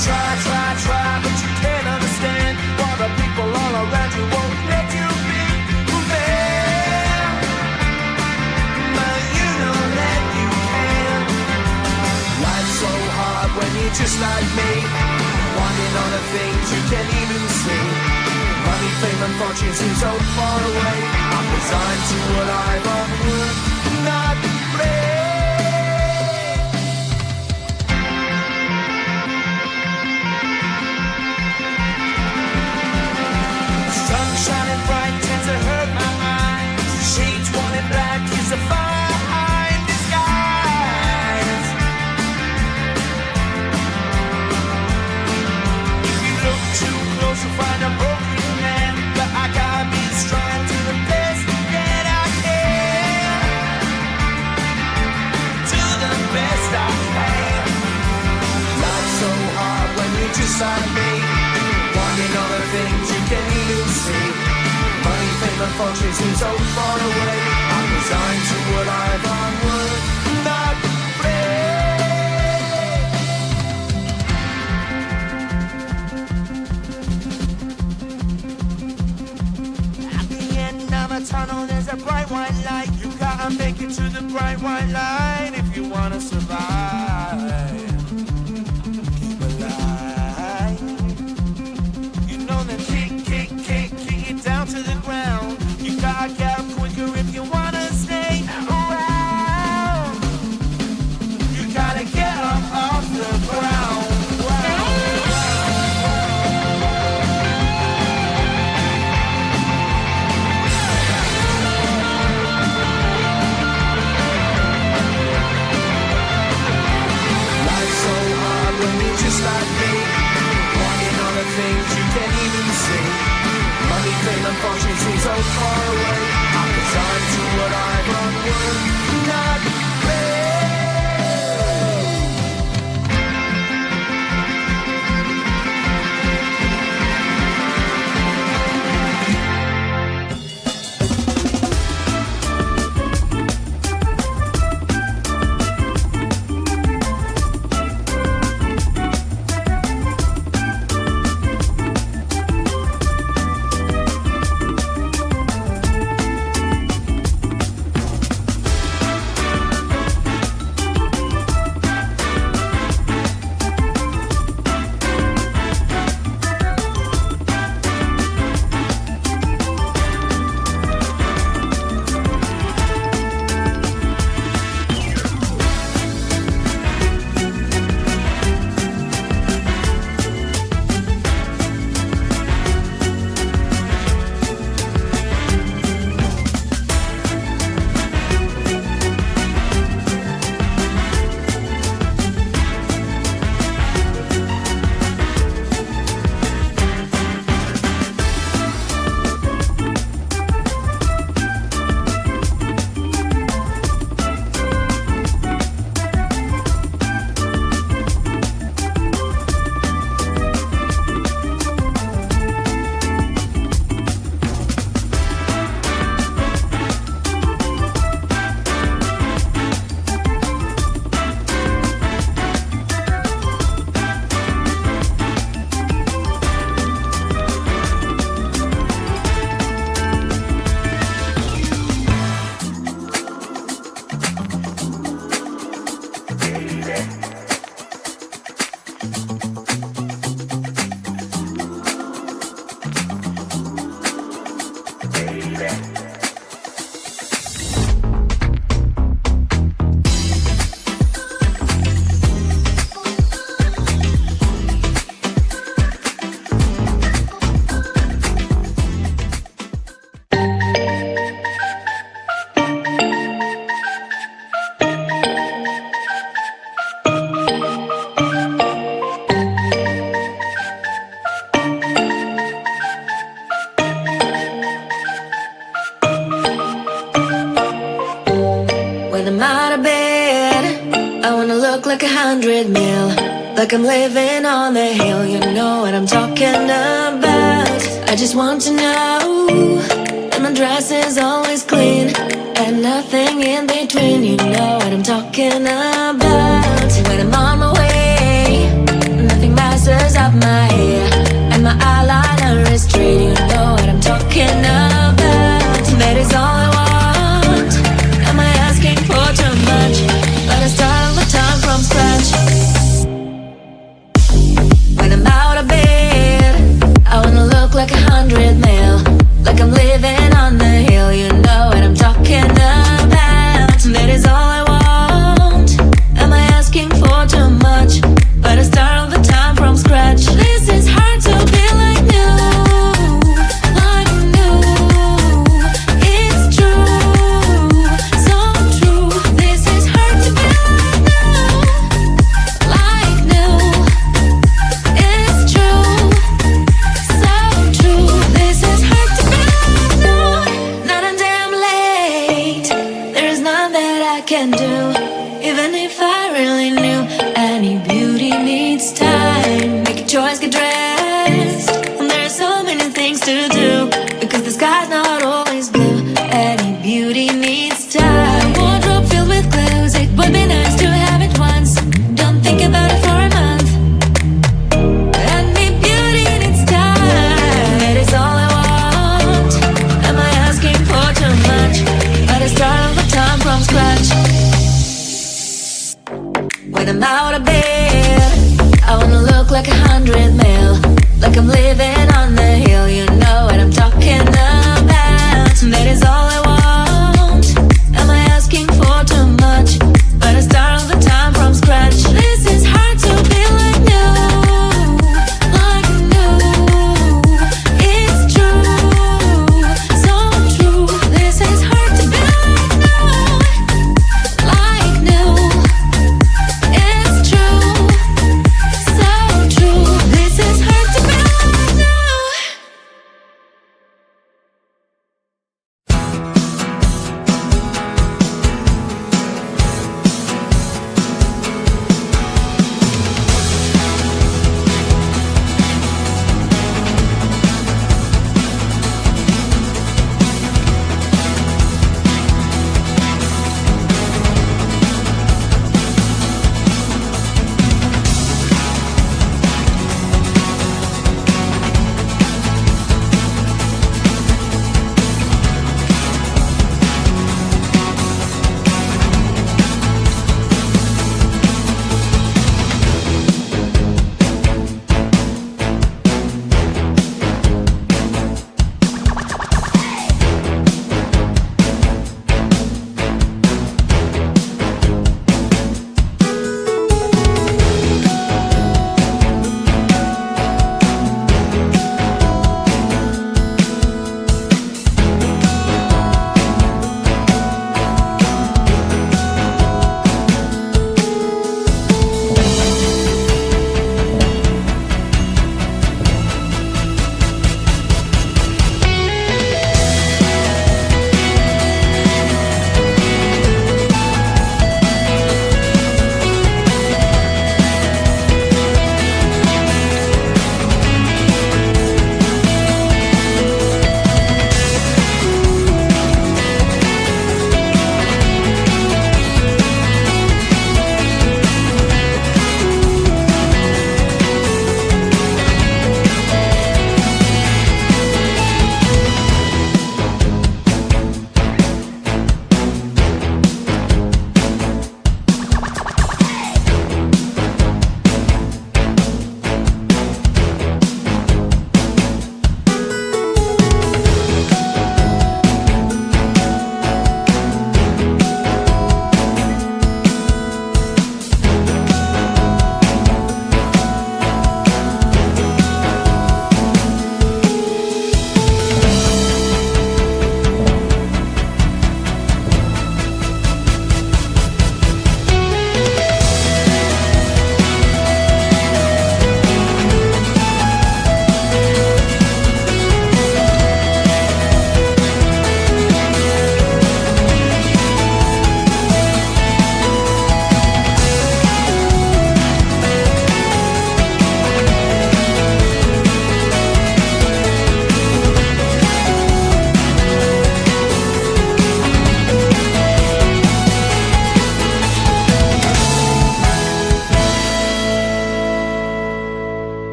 Try, but you can't understand why the people all around you won't let you be who man. But you know that you can. Life's so hard when you're just like me, wanting all the things you can't even see. Money, fame and fortune seem so far away. I'm resigned to what I've unworked, not play. Shining bright tends to hurt my mind. Shades worn in black is a fine disguise. If you look too close, you'll find a broken man. But I gotta be strong to the best that I can. To the best I can. Life's so hard when you're just like me, wanting all the things you can't even see. Money, fame and fortune seem so far away. I'm resigned to what I've unworked, not play. At the end of a tunnel there's a bright white light. You gotta make it to the bright white light if you wanna survive. Keep alive. You know the kick down to the ground. You gotta get up quicker if you wanna stay around. You gotta get up off the ground. Life's so hard when you're just like me, wanting all the things you can't even see. Money, fame and fortune seem so far away. I'm resigned to what I've unworked, not play. like 100 mil, like I'm living on the hill. You know what I'm talking about. I just want to know that my dress is always clean and nothing in between. You know what I'm talking about. When I'm on my way, nothing matters up my hair and my eyeliner is straight. You know what I'm talking about. That is all I want. Am I asking for too much? But I start all the time from scratch. When I'm out of bed, I wanna look like 100 mil, like I'm living on the hill. You know what I'm talking about. That is all I want. Am I asking for too much? But I start all the time from scratch. This is hard to be like new, like new. It's true, so true. This is hard to be like new, it's true, so true. This is hard to be like new. Not a damn late. There's none that I can do, even if I really knew. Any beauty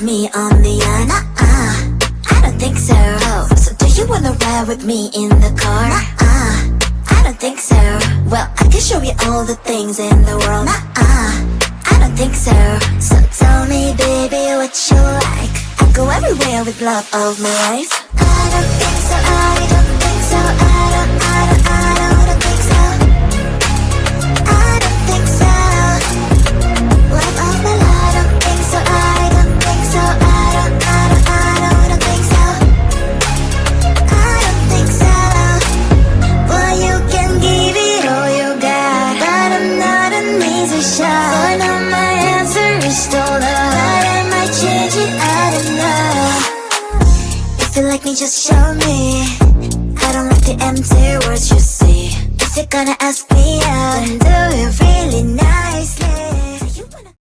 me on the yacht? I don't think so. Oh, so do you wanna ride with me in the car? I don't think so. Well, I can show you all the things in the world. I don't think so. So tell me, baby, what you like. I go everywhere with love of my life. I don't think so. I don't think so. I don't think so. I don't think so. Love of my life. I don't think so. I don't think so. I don't think so. I don't think so. Well, you can give it all you got, but I'm not an easy shot. So now my answer is still no, but I might change it. I don't know. If you like me, just show me. I don't like the empty words you say. If you're gonna ask me out, then do you really